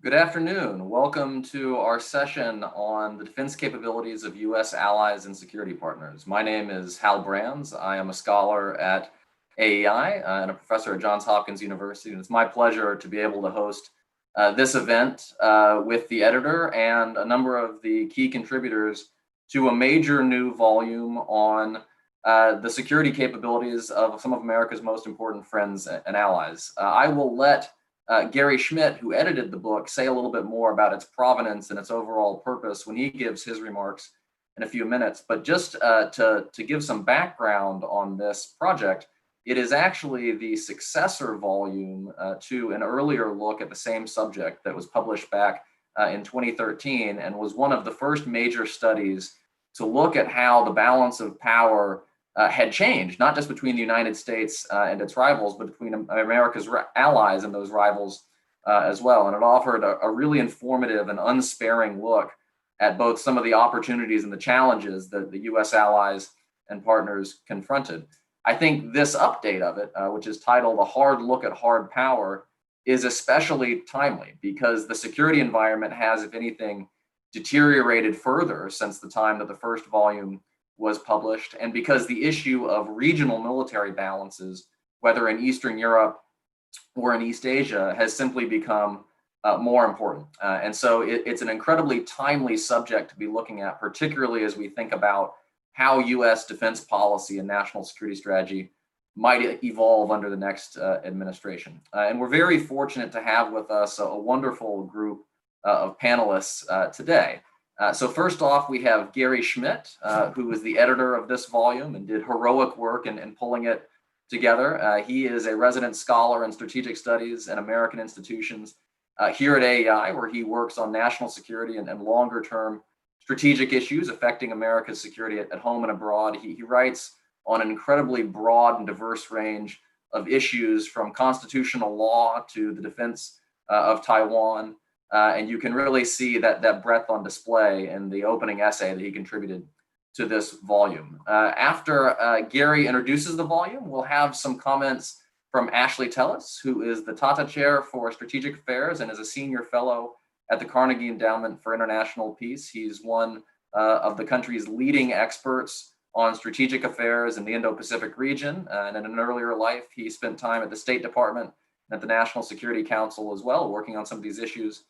Good afternoon. Welcome to our session on the defense capabilities of U.S. allies and security partners. My name is Hal Brands. I am a scholar at AEI and a professor at Johns Hopkins University, and it's my pleasure to be able to host this event with the editor and a number of the key contributors to a major new volume on the security capabilities of some of America's most important friends and allies. I will let Gary Schmitt, who edited the book, say a little bit more about its provenance and its overall purpose when he gives his remarks in a few minutes. But just to give some background on this project, it is actually the successor volume to an earlier look at the same subject that was published back in 2013 and was one of the first major studies to look at how the balance of power had changed, not just between the United States and its rivals, but between America's allies and those rivals as well. And it offered a really informative and unsparing look at both some of the opportunities and the challenges that the U.S. allies and partners confronted. I think this update of it, which is titled A Hard Look at Hard Power, is especially timely because the security environment has, if anything, deteriorated further since the time that the first volume was published, and because the issue of regional military balances, whether in Eastern Europe or in East Asia, has simply become more important. And so it's an incredibly timely subject to be looking at, particularly as we think about how US defense policy and national security strategy might evolve under the next administration. And we're very fortunate to have with us a wonderful group of panelists today. So first off, we have Gary Schmitt, who is the editor of this volume and did heroic work in pulling it together. He is a resident scholar in strategic studies and American institutions here at AEI, where he works on national security and longer-term strategic issues affecting America's security at home and abroad. He writes on an incredibly broad and diverse range of issues, from constitutional law to the defense of Taiwan. And you can really see that breadth on display in the opening essay that he contributed to this volume. After Gary introduces the volume, we'll have some comments from Ashley Tellis, who is the Tata Chair for Strategic Affairs and is a senior fellow at the Carnegie Endowment for International Peace. He's one of the country's leading experts on strategic affairs in the Indo-Pacific region. And in an earlier life, he spent time at the State Department and at the National Security Council as well, working on some of these issues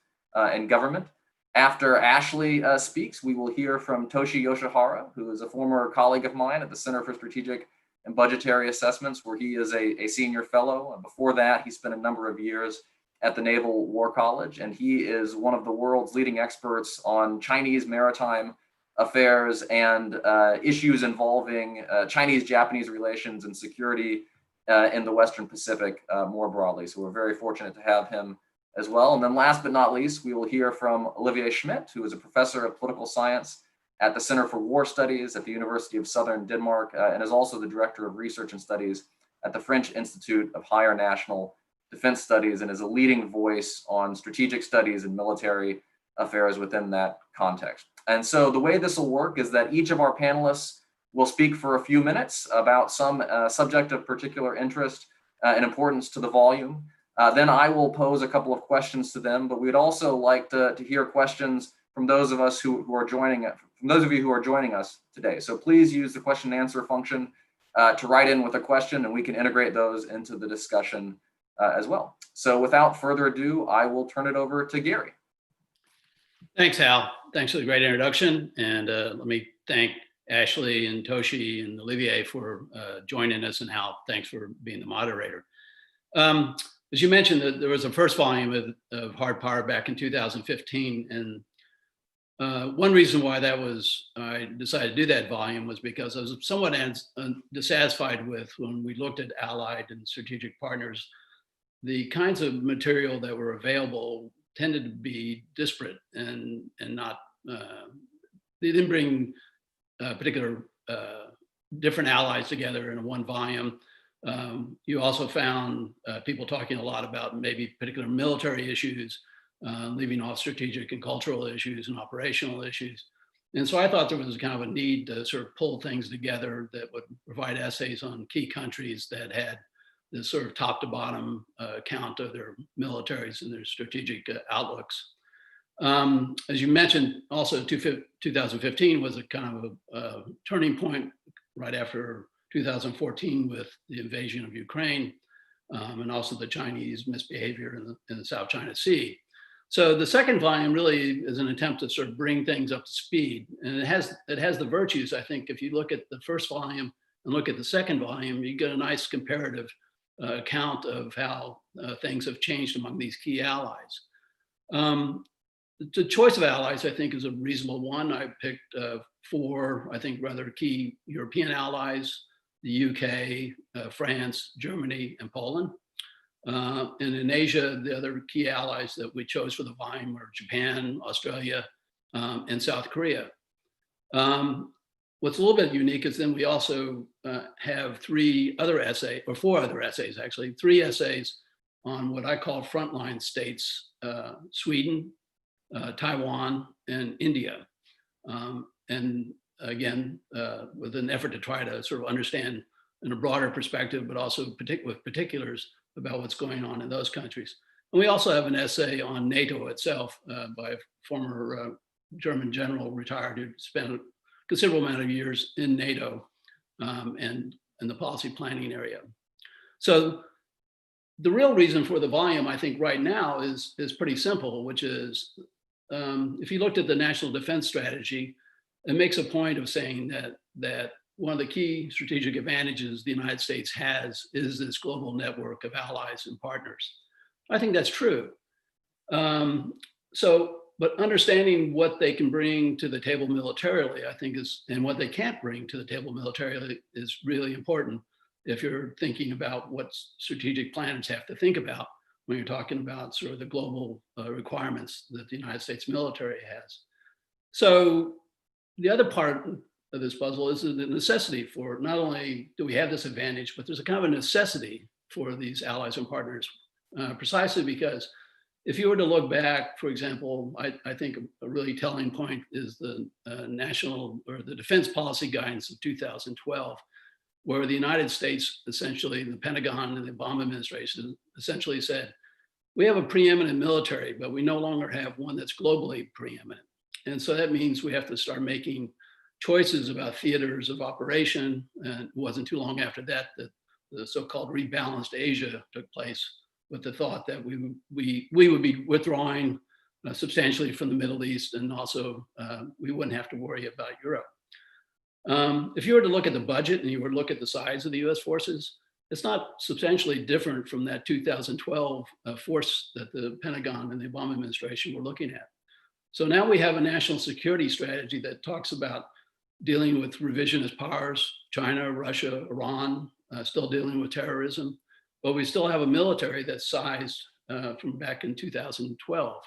in government. After Ashley speaks, we will hear from Toshi Yoshihara, who is a former colleague of mine at the Center for Strategic and Budgetary Assessments, where he is a senior fellow. And before that, he spent a number of years at the Naval War College, and he is one of the world's leading experts on Chinese maritime affairs and issues involving Chinese-Japanese relations and security in the Western Pacific more broadly. So we're very fortunate to have him as well. And then last but not least, we will hear from Olivier Schmitt, who is a professor of political science at the Center for War Studies at the University of Southern Denmark, and is also the director of research and studies at the French Institute of Higher National Defense Studies, and is a leading voice on strategic studies and military affairs within that context. And so the way this will work is that each of our panelists will speak for a few minutes about some subject of particular interest and importance to the volume. Then I will pose a couple of questions to them, but we'd also like to hear questions from those of us who are joining, from those of you who are joining us today. So please use the question and answer function to write in with a question, and we can integrate those into the discussion as well. So without further ado, I will turn it over to Gary. Thanks, Hal. Thanks for the great introduction. And let me thank Ashley and Toshi and Olivier for joining us, and Hal, thanks for being the moderator. As you mentioned, there was a first volume of Hard Power back in 2015, and one reason why I decided to do that volume was because I was somewhat dissatisfied with, when we looked at allied and strategic partners, the kinds of material that were available tended to be disparate and not, they didn't bring particular different allies together in one volume. You also found people talking a lot about maybe particular military issues, leaving off strategic and cultural issues and operational issues. And so I thought there was kind of a need to sort of pull things together that would provide essays on key countries that had this sort of top to bottom account of their militaries and their strategic outlooks. As you mentioned, also 2015 was a kind of a turning point right after 2014 with the invasion of Ukraine, and also the Chinese misbehavior in the South China Sea. So the second volume really is an attempt to sort of bring things up to speed, and it has the virtues. I think if you look at the first volume and look at the second volume, you get a nice comparative account of how things have changed among these key allies. The choice of allies, I think, is a reasonable one. I picked 4, I think, rather key European allies: the UK, France, Germany, and Poland. And in Asia, the other key allies that we chose for the volume are Japan, Australia, and South Korea. What's a little bit unique is then we also have 4 other essays, actually, 3 essays on what I call frontline states: Sweden, Taiwan, and India. And again, with an effort to try to sort of understand in a broader perspective, but also with particulars about what's going on in those countries. And we also have an essay on NATO itself by a former German general, retired, who spent a considerable amount of years in NATO and in the policy planning area. So the real reason for the volume, I think, right now is pretty simple, which is if you looked at the national defense strategy, it makes a point of saying that one of the key strategic advantages the United States has is this global network of allies and partners. I think that's true. But understanding what they can bring to the table militarily, I think and what they can't bring to the table militarily is really important if you're thinking about what strategic planners have to think about when you're talking about sort of the global requirements that the United States military has. So the other part of this puzzle is the necessity for, not only do we have this advantage, but there's a kind of a necessity for these allies and partners, precisely because if you were to look back, for example, I think a really telling point is the national or the defense policy guidance of 2012, where the United States, essentially the Pentagon and the Obama administration essentially said, we have a preeminent military, but we no longer have one that's globally preeminent. And so that means we have to start making choices about theaters of operation. And it wasn't too long after that that the so-called rebalanced Asia took place, with the thought that we would be withdrawing substantially from the Middle East, and also we wouldn't have to worry about Europe. If you were to look at the budget and you were to look at the size of the US forces, it's not substantially different from that 2012 force that the Pentagon and the Obama administration were looking at. So now we have a national security strategy that talks about dealing with revisionist powers: China, Russia, Iran, still dealing with terrorism. But we still have a military that's sized from back in 2012.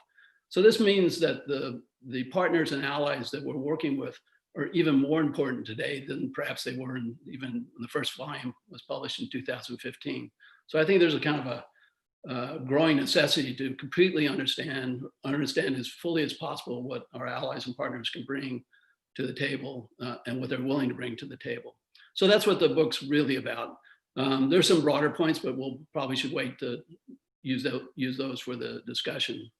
So this means that the partners and allies that we're working with are even more important today than perhaps they were even when the first volume was published in 2015. So I think there's a kind of a growing necessity to completely understand as fully as possible what our allies and partners can bring to the table and what they're willing to bring to the table. So that's what the book's really about. There's some broader points, but we'll probably should wait to use those for the discussion.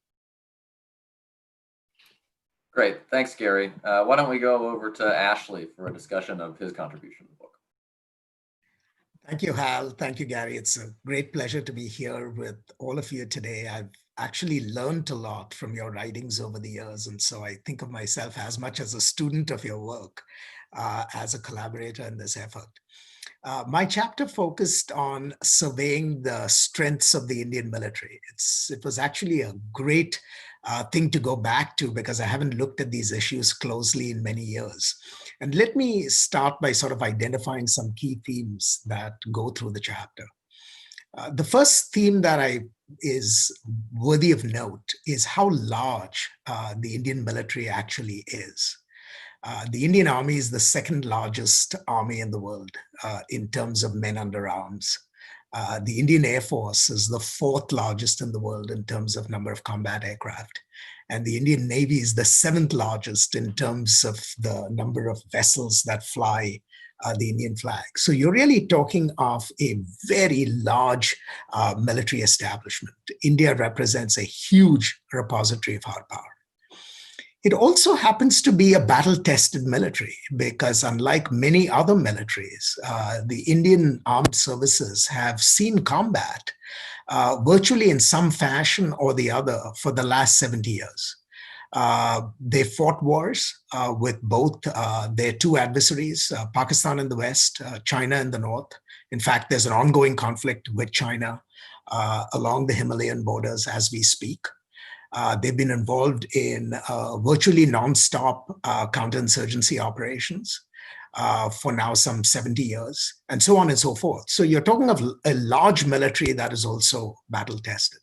Great, thanks, Gary. Why don't we go over to Ashley for a discussion of his contribution to the book? Thank you, Hal. Thank you, Gary. It's a great pleasure to be here with all of you today. I've actually learned a lot from your writings over the years, and so I think of myself as much as a student of your work, as a collaborator in this effort. My chapter focused on surveying the strengths of the Indian military. It was actually a great thing to go back to, because I haven't looked at these issues closely in many years. And let me start by sort of identifying some key themes that go through the chapter. The first theme that is worthy of note is how large the Indian military actually is. The Indian Army is the second largest army in the world in terms of men under arms. The Indian Air Force is the fourth largest in the world in terms of number of combat aircraft. And the Indian Navy is the seventh largest in terms of the number of vessels that fly the Indian flag. So you're really talking of a very large military establishment. India represents a huge repository of hard power. It also happens to be a battle-tested military because unlike many other militaries, the Indian armed services have seen combat virtually in some fashion or the other for the last 70 years. They fought wars with both their two adversaries, Pakistan in the west, China in the north. In fact, there's an ongoing conflict with China along the Himalayan borders as we speak. They've been involved in virtually non-stop counterinsurgency operations for now some 70 years, and so on and so forth. So you're talking of a large military that is also battle-tested.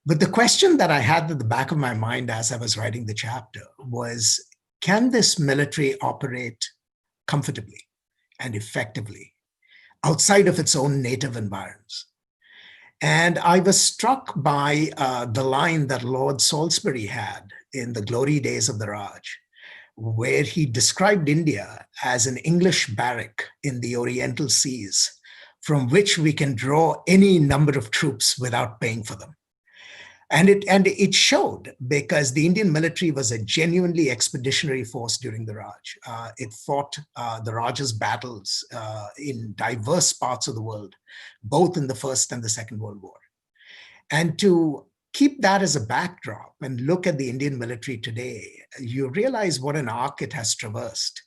But the question that I had at the back of my mind as I was writing the chapter was, can this military operate comfortably and effectively outside of its own native environs? And I was struck by the line that Lord Salisbury had in the glory days of the Raj, where he described India as an English barrack in the Oriental seas, from which we can draw any number of troops without paying for them. And it showed, because the Indian military was a genuinely expeditionary force during the Raj. It fought the Raj's battles in diverse parts of the world, both in the First and the Second World War. And to keep that as a backdrop and look at the Indian military today, you realize what an arc it has traversed.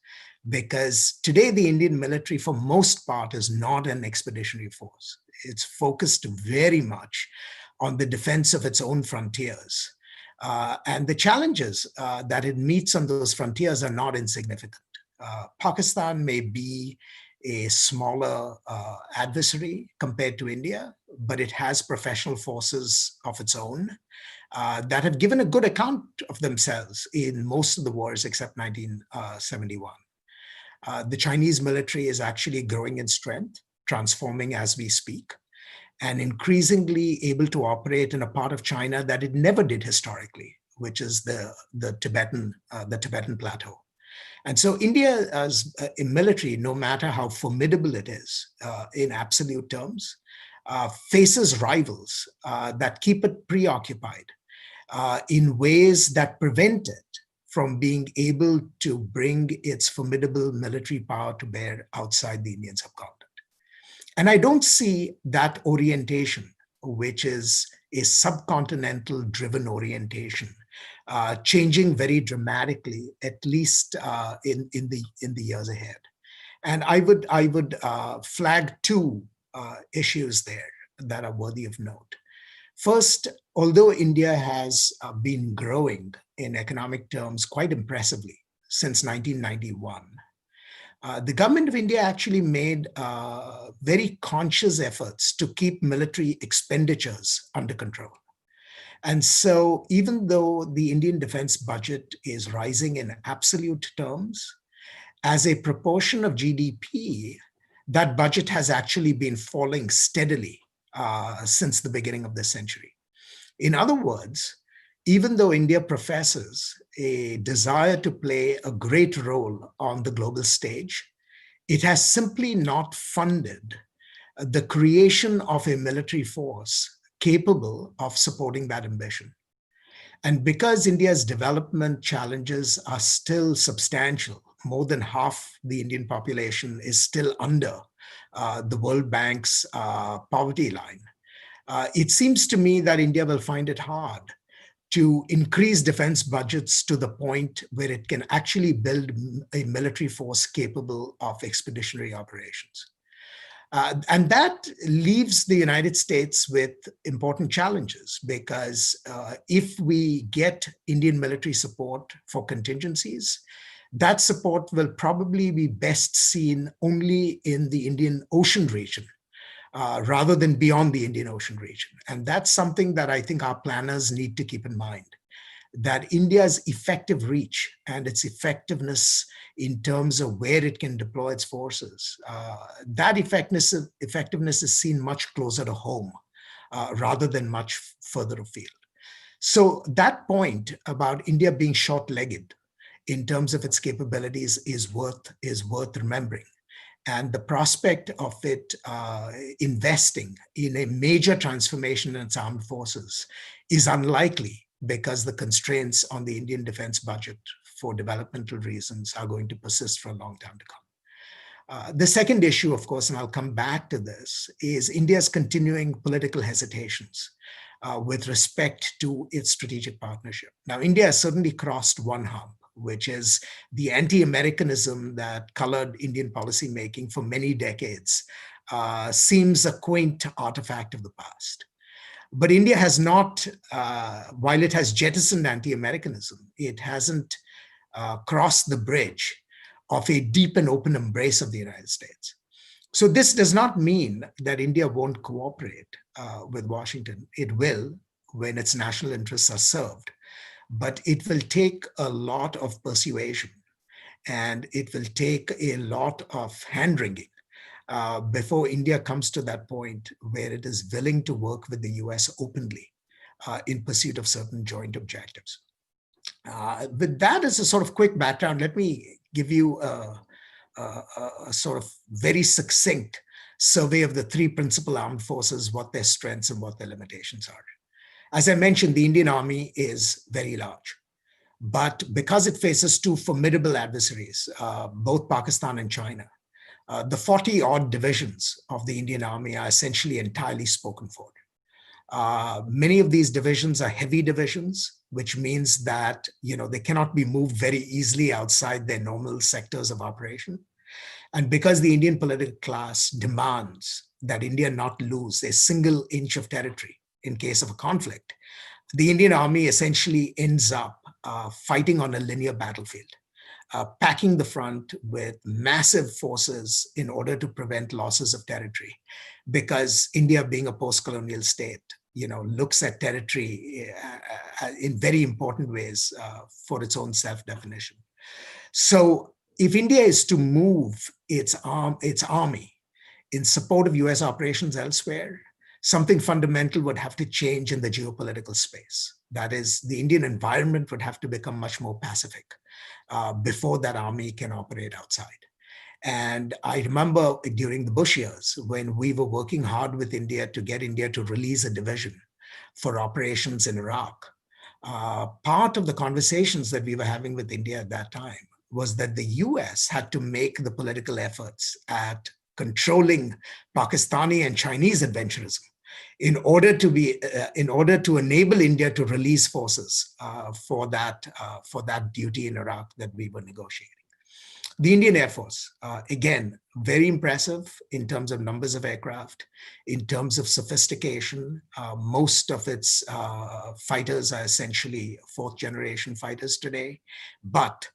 Because today the Indian military, for most part, is not an expeditionary force. It's focused very much on the defense of its own frontiers. And the challenges that it meets on those frontiers are not insignificant. Pakistan may be a smaller adversary compared to India, but it has professional forces of its own that have given a good account of themselves in most of the wars except 1971. The Chinese military is actually growing in strength, transforming as we speak, and increasingly able to operate in a part of China that it never did historically, which is the Tibetan plateau. And so India as a military, no matter how formidable it is in absolute terms, faces rivals that keep it preoccupied in ways that prevent it from being able to bring its formidable military power to bear outside the Indian subcontinent. And I don't see that orientation, which is a subcontinental driven orientation, changing very dramatically, at least in the years ahead. And I would flag two issues there that are worthy of note. First, although India has been growing in economic terms quite impressively since 1991, the government of India actually made very conscious efforts to keep military expenditures under control. And so even though the Indian defense budget is rising in absolute terms, as a proportion of GDP, that budget has actually been falling steadily since the beginning of this century. In other words, even though India professes a desire to play a great role on the global stage, it has simply not funded the creation of a military force capable of supporting that ambition. And because India's development challenges are still substantial, more than half the Indian population is still under the World Bank's poverty line, it seems to me that India will find it hard to increase defense budgets to the point where it can actually build a military force capable of expeditionary operations. And that leaves the United States with important challenges, because if we get Indian military support for contingencies, that support will probably be best seen only in the Indian Ocean region, rather than beyond the Indian Ocean region. And that's something that I think our planners need to keep in mind, that India's effective reach and its effectiveness in terms of where it can deploy its forces, that effectiveness is seen much closer to home rather than much further afield. So that point about India being short-legged in terms of its capabilities is worth remembering. And the prospect of it investing in a major transformation in its armed forces is unlikely because the constraints on the Indian defense budget for developmental reasons are going to persist for a long time to come. The second issue, of course, and I'll come back to this, is India's continuing political hesitations with respect to its strategic partnership. Now, India has certainly crossed one hump, which is the anti-Americanism that colored Indian policymaking for many decades, seems a quaint artifact of the past. But India has not, while it has jettisoned anti-Americanism, it hasn't crossed the bridge of a deep and open embrace of the United States. So this does not mean that India won't cooperate with Washington. It will when its national interests are served. But it will take a lot of persuasion, and it will take a lot of hand-wringing before India comes to that point where it is willing to work with the US openly in pursuit of certain joint objectives. With that as a sort of quick background, let me give you a sort of very succinct survey of the three principal armed forces, what their strengths and what their limitations are. As I mentioned, the Indian Army is very large, but because it faces two formidable adversaries, both Pakistan and China, the 40-odd divisions of the Indian Army are essentially entirely spoken for. Many of these divisions are heavy divisions, which means that they cannot be moved very easily outside their normal sectors of operation. And because the Indian political class demands that India not lose a single inch of territory in case of a conflict, the Indian Army essentially ends up fighting on a linear battlefield, packing the front with massive forces in order to prevent losses of territory. Because India, being a post-colonial state, looks at territory in very important ways for its own self-definition. So if India is to move its army in support of US operations elsewhere, something fundamental would have to change in the geopolitical space. That is, the Indian environment would have to become much more pacific before that army can operate outside. And I remember during the Bush years, when we were working hard with India to get India to release a division for operations in Iraq, part of the conversations that we were having with India at that time was that the US had to make the political efforts at controlling Pakistani and Chinese adventurism in order to enable India to release forces for that duty in Iraq that we were negotiating. The Indian Air Force, again, very impressive in terms of numbers of aircraft, in terms of sophistication. Most of its fighters are essentially fourth generation fighters today, but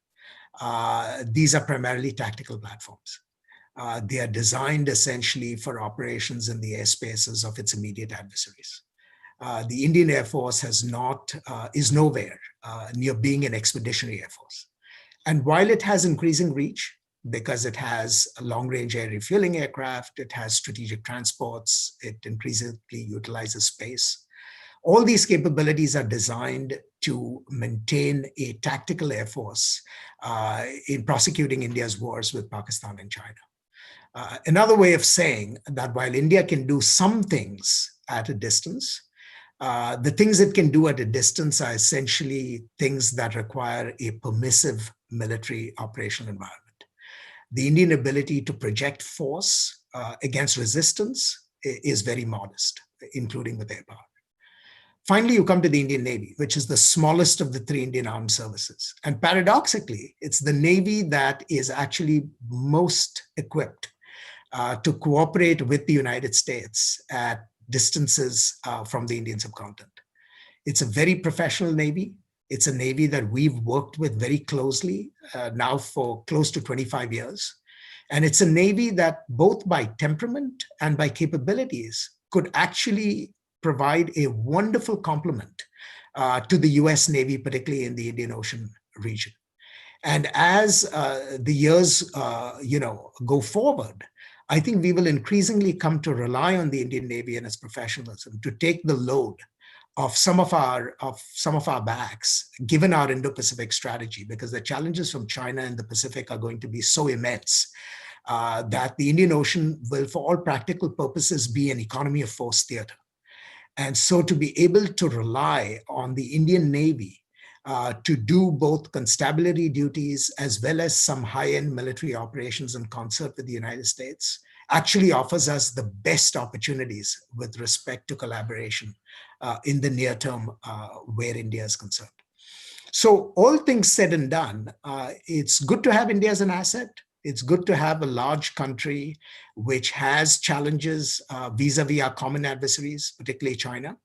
these are primarily tactical platforms. They are designed essentially for operations in the airspaces of its immediate adversaries. The Indian Air Force is nowhere near being an expeditionary air force. And while it has increasing reach, because it has a long-range air refueling aircraft, it has strategic transports, it increasingly utilizes space. All these capabilities are designed to maintain a tactical air force in prosecuting India's wars with Pakistan and China. Another way of saying that while India can do some things at a distance, the things it can do at a distance are essentially things that require a permissive military operational environment. The Indian ability to project force against resistance is very modest, including with air power. Finally, you come to the Indian Navy, which is the smallest of the three Indian armed services. And paradoxically, it's the Navy that is actually most equipped to cooperate with the United States at distances from the Indian subcontinent. It's a very professional Navy. It's a Navy that we've worked with very closely now for close to 25 years. And it's a Navy that both by temperament and by capabilities could actually provide a wonderful complement to the US Navy, particularly in the Indian Ocean region. And as the years go forward, I think we will increasingly come to rely on the Indian Navy and its professionalism to take the load of some of our backs, given our Indo-Pacific strategy, because the challenges from China and the Pacific are going to be so immense that the Indian Ocean will, for all practical purposes, be an economy of force theater. And so to be able to rely on the Indian Navy to do both constabulary duties as well as some high-end military operations in concert with the United States actually offers us the best opportunities with respect to collaboration in the near term where India is concerned. So all things said and done, it's good to have India as an asset. It's good to have a large country which has challenges vis-a-vis our common adversaries, particularly China.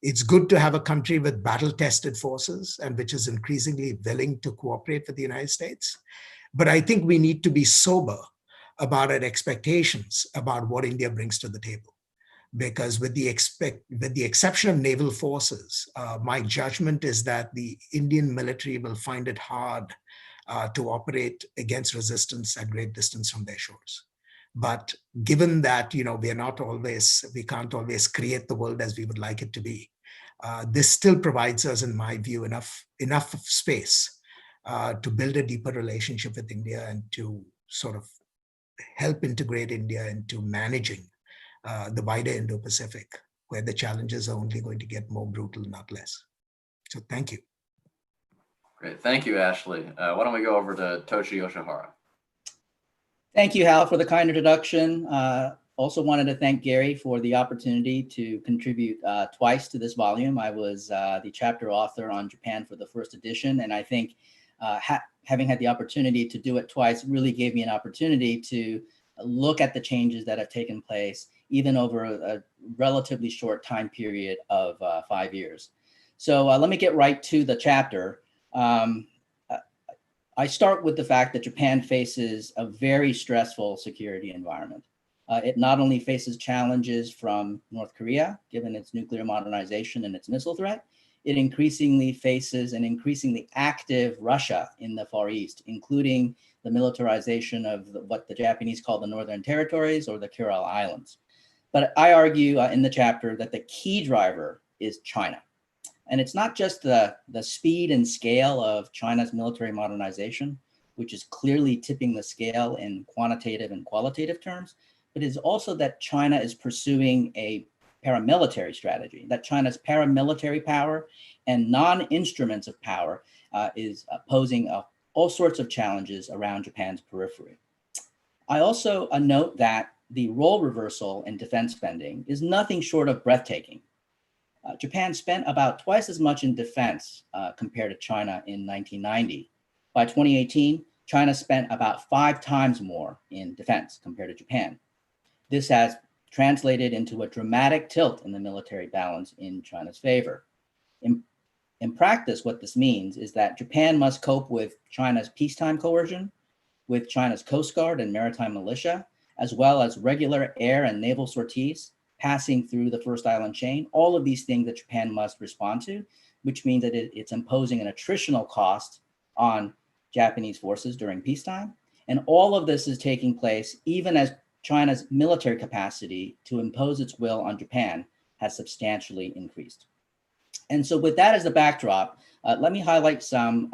It's good to have a country with battle-tested forces and which is increasingly willing to cooperate with the United States. But I think we need to be sober about our expectations about what India brings to the table. Because with the exception of naval forces, my judgment is that the Indian military will find it hard to operate against resistance at great distance from their shores. But given that we can't always create the world as we would like it to be, this still provides us, in my view, enough space to build a deeper relationship with India and to sort of help integrate India into managing the wider Indo-Pacific, where the challenges are only going to get more brutal, not less. So thank you. Great, thank you, Ashley. Why don't we go over to Toshi Yoshihara? Thank you, Hal, for the kind introduction. Also wanted to thank Gary for the opportunity to contribute twice to this volume. I was the chapter author on Japan for the first edition, and I think having had the opportunity to do it twice really gave me an opportunity to look at the changes that have taken place, even over a relatively short time period of 5 years. So let me get right to the chapter. I start with the fact that Japan faces a very stressful security environment. It not only faces challenges from North Korea, given its nuclear modernization and its missile threat, it increasingly faces an increasingly active Russia in the Far East, including the militarization of what the Japanese call the Northern Territories or the Kuril Islands. But I argue in the chapter that the key driver is China. And it's not just the speed and scale of China's military modernization, which is clearly tipping the scale in quantitative and qualitative terms, but it's also that China is pursuing a paramilitary strategy, that China's paramilitary power and non-instruments of power is posing all sorts of challenges around Japan's periphery. I also note that the role reversal in defense spending is nothing short of breathtaking. Japan spent about twice as much in defense compared to China in 1990. By 2018, China spent about 5 times more in defense compared to Japan. This has translated into a dramatic tilt in the military balance in China's favor. In practice, what this means is that Japan must cope with China's peacetime coercion, with China's Coast Guard and maritime militia, as well as regular air and naval sorties passing through the first island chain. All of these things that Japan must respond to, which means that it's imposing an attritional cost on Japanese forces during peacetime. And all of this is taking place even as China's military capacity to impose its will on Japan has substantially increased. And so with that as the backdrop, let me highlight some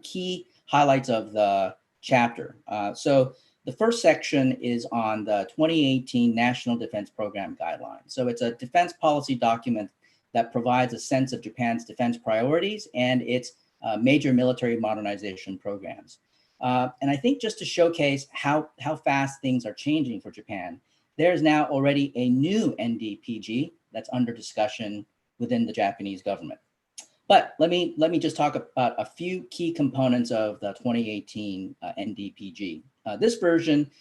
key highlights of the chapter. So the first section is on the 2018 National Defense Program Guidelines. So it's a defense policy document that provides a sense of Japan's defense priorities and its major military modernization programs. And I think just to showcase how fast things are changing for Japan, there's now already a new NDPG that's under discussion within the Japanese government. But let me just talk about a few key components of the 2018 NDPG. This version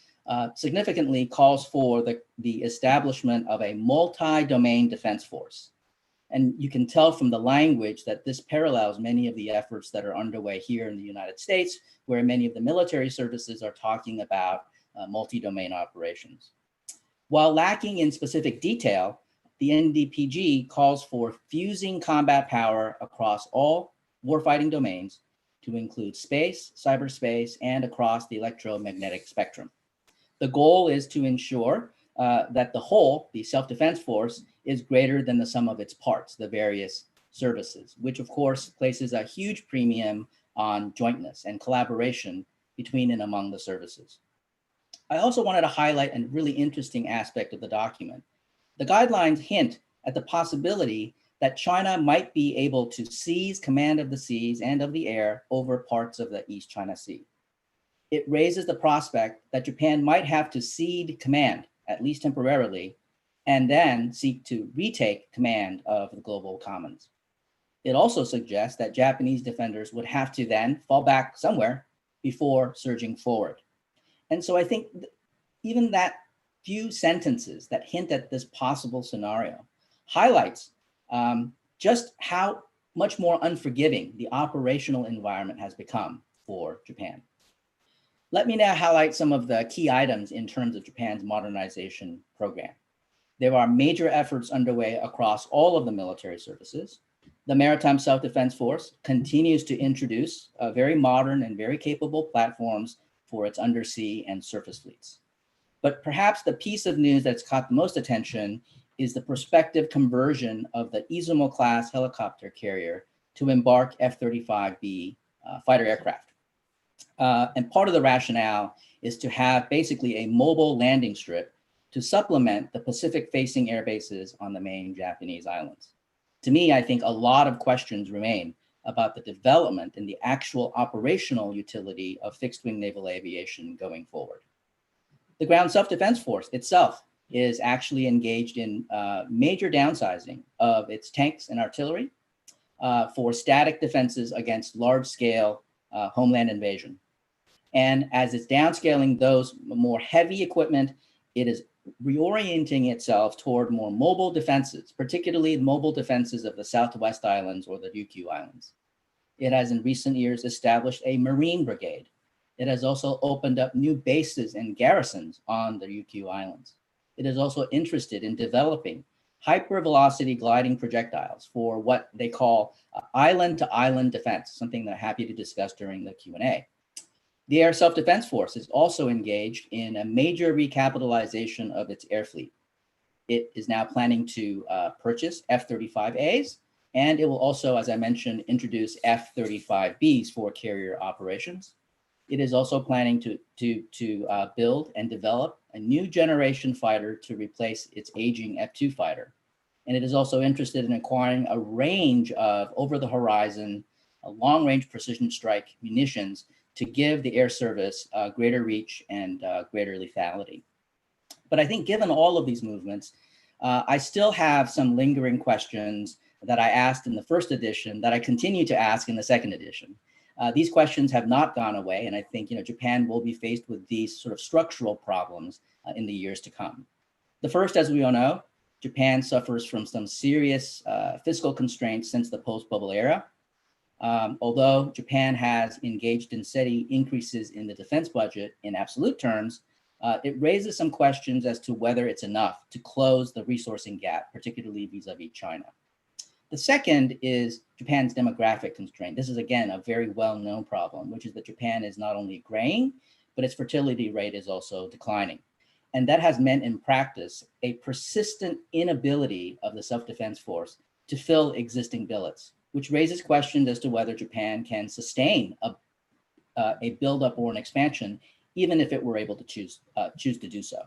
significantly calls for the establishment of a multi-domain defense force. And you can tell from the language that this parallels many of the efforts that are underway here in the United States, where many of the military services are talking about multi-domain operations. While lacking in specific detail, the NDPG calls for fusing combat power across all warfighting domains to include space, cyberspace, and across the electromagnetic spectrum. The goal is to ensure that the whole, the self-defense force, is greater than the sum of its parts, the various services, which of course places a huge premium on jointness and collaboration between and among the services. I also wanted to highlight a really interesting aspect of the document. The guidelines hint at the possibility that China might be able to seize command of the seas and of the air over parts of the East China Sea. It raises the prospect that Japan might have to cede command, at least temporarily, and then seek to retake command of the global commons. It also suggests that Japanese defenders would have to then fall back somewhere before surging forward. And so I think even that few sentences that hint at this possible scenario highlights just how much more unforgiving the operational environment has become for Japan. Let me now highlight some of the key items in terms of Japan's modernization program. There are major efforts underway across all of the military services. The Maritime Self-Defense Force continues to introduce very modern and very capable platforms for its undersea and surface fleets. But perhaps the piece of news that's caught the most attention is the prospective conversion of the Izumo-class helicopter carrier to embark F-35B fighter aircraft. And part of the rationale is to have basically a mobile landing strip to supplement the Pacific-facing air bases on the main Japanese islands. To me, I think a lot of questions remain about the development and the actual operational utility of fixed-wing naval aviation going forward. The Ground Self-Defense Force itself is actually engaged in major downsizing of its tanks and artillery for static defenses against large-scale homeland invasion. And as it's downscaling those more heavy equipment, it is reorienting itself toward more mobile defenses, particularly mobile defenses of the Southwest Islands or the Ryukyu Islands. It has in recent years established a Marine brigade. It has also opened up new bases and garrisons on the Ryukyu Islands. It is also interested in developing hypervelocity gliding projectiles for what they call island-to-island defense, something that I'm happy to discuss during the Q&A. The Air Self-Defense Force is also engaged in a major recapitalization of its air fleet. It is now planning to purchase F-35As, and it will also, as I mentioned, introduce F-35Bs for carrier operations. It is also planning to build and develop a new generation fighter to replace its aging F-2 fighter. And it is also interested in acquiring a range of over-the-horizon, long-range precision strike munitions to give the air service greater reach and greater lethality. But I think given all of these movements, I still have some lingering questions that I asked in the first edition that I continue to ask in the second edition. These questions have not gone away, and I think Japan will be faced with these sort of structural problems in the years to come. The first, as we all know, Japan suffers from some serious fiscal constraints since the post-bubble era. Although Japan has engaged in steady increases in the defense budget in absolute terms, it raises some questions as to whether it's enough to close the resourcing gap, particularly vis-a-vis China. The second is Japan's demographic constraint. This is, again, a very well-known problem, which is that Japan is not only graying, but its fertility rate is also declining. And that has meant in practice a persistent inability of the self-defense force to fill existing billets, which raises questions as to whether Japan can sustain a buildup or an expansion, even if it were able to choose to do so.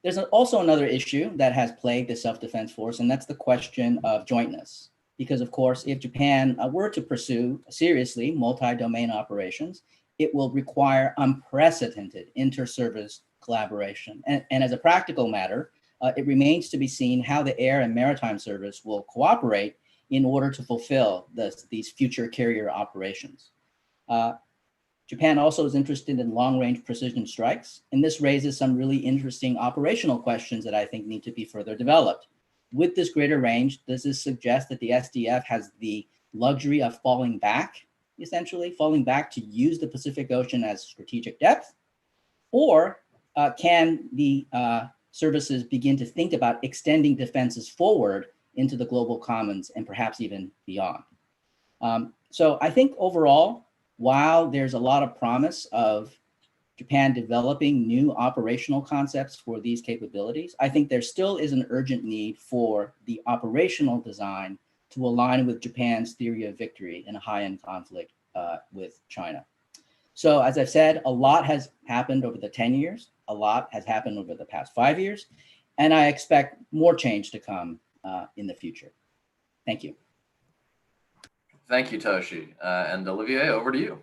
There's also another issue that has plagued the self-defense force, and that's the question of jointness. Because of course, if Japan were to pursue seriously multi-domain operations, it will require unprecedented inter-service collaboration. And as a practical matter, it remains to be seen how the air and maritime service will cooperate in order to fulfill these future carrier operations. Japan also is interested in long-range precision strikes, and this raises some really interesting operational questions that I think need to be further developed. With this greater range, does this suggest that the SDF has the luxury of falling back, essentially falling back to use the Pacific Ocean as strategic depth? Or can the services begin to think about extending defenses forward into the global commons and perhaps even beyond? So I think overall, while there's a lot of promise of Japan developing new operational concepts for these capabilities, I think there still is an urgent need for the operational design to align with Japan's theory of victory in a high-end conflict with China. So as I've said, a lot has happened over the 10 years. A lot has happened over the past 5 years. And I expect more change to come in the future. Thank you. Thank you, Toshi. And Olivier, over to you.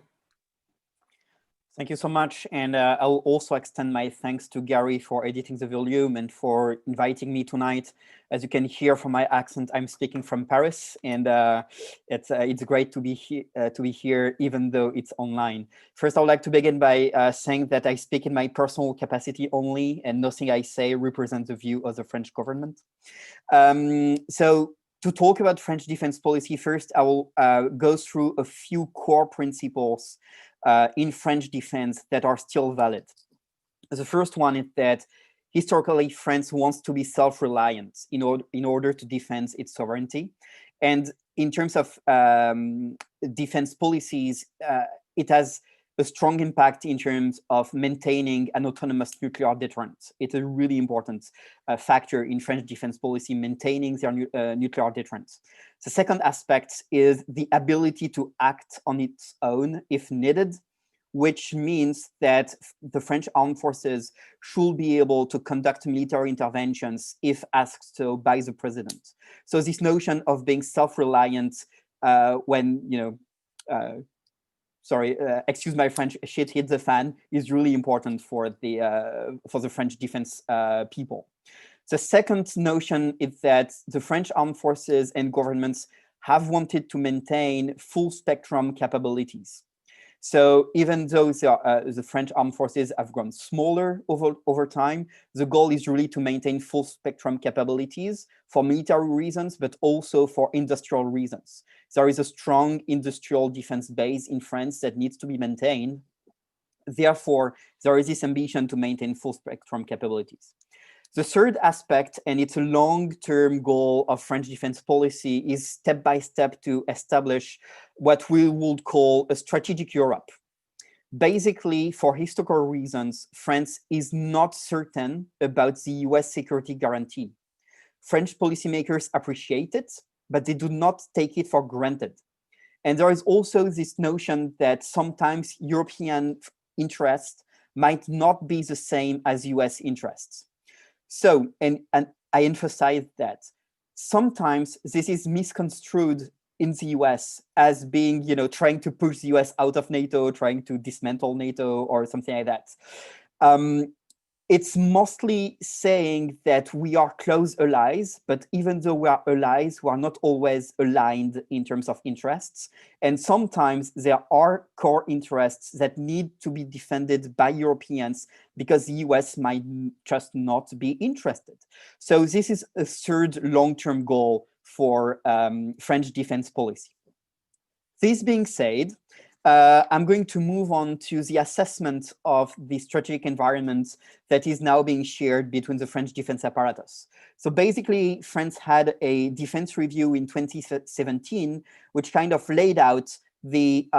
Thank you so much. And I'll also extend my thanks to Gary for editing the volume and for inviting me tonight. As you can hear from my accent, I'm speaking from Paris, and it's great to be here, even though it's online. First, I would like to begin by saying that I speak in my personal capacity only, and nothing I say represents the view of the French government. So to talk about French defense policy, first, I will go through a few core principles in French defense that are still valid. The first one is that historically France wants to be self-reliant in order to defend its sovereignty. And in terms of defense policies, it has a strong impact in terms of maintaining an autonomous nuclear deterrent. It's a really important factor in French defense policy, maintaining their nuclear deterrent. The second aspect is the ability to act on its own if needed, which means that the French armed forces should be able to conduct military interventions if asked so by the president. So this notion of being self-reliant when, excuse my French, shit hit the fan is really important for the French defense people. The second notion is that the French armed forces and governments have wanted to maintain full spectrum capabilities. So even though the French armed forces have grown smaller over time, the goal is really to maintain full spectrum capabilities for military reasons, but also for industrial reasons. There is a strong industrial defense base in France that needs to be maintained. Therefore, there is this ambition to maintain full spectrum capabilities. The third aspect, and it's a long-term goal of French defense policy, is step by step to establish what we would call a strategic Europe. Basically, for historical reasons, France is not certain about the US security guarantee. French policymakers appreciate it, but they do not take it for granted. And there is also this notion that sometimes European interests might not be the same as US interests. So, and I emphasize that sometimes this is misconstrued in the US as being, trying to push the US out of NATO, trying to dismantle NATO or something like that. It's mostly saying that we are close allies, but even though we are allies, we are not always aligned in terms of interests. And sometimes there are core interests that need to be defended by Europeans because the US might just not be interested. So this is a third long-term goal for French defense policy. This being said, I'm going to move on to the assessment of the strategic environment that is now being shared between the French defense apparatus. So basically, France had a defense review in 2017, which kind of laid out the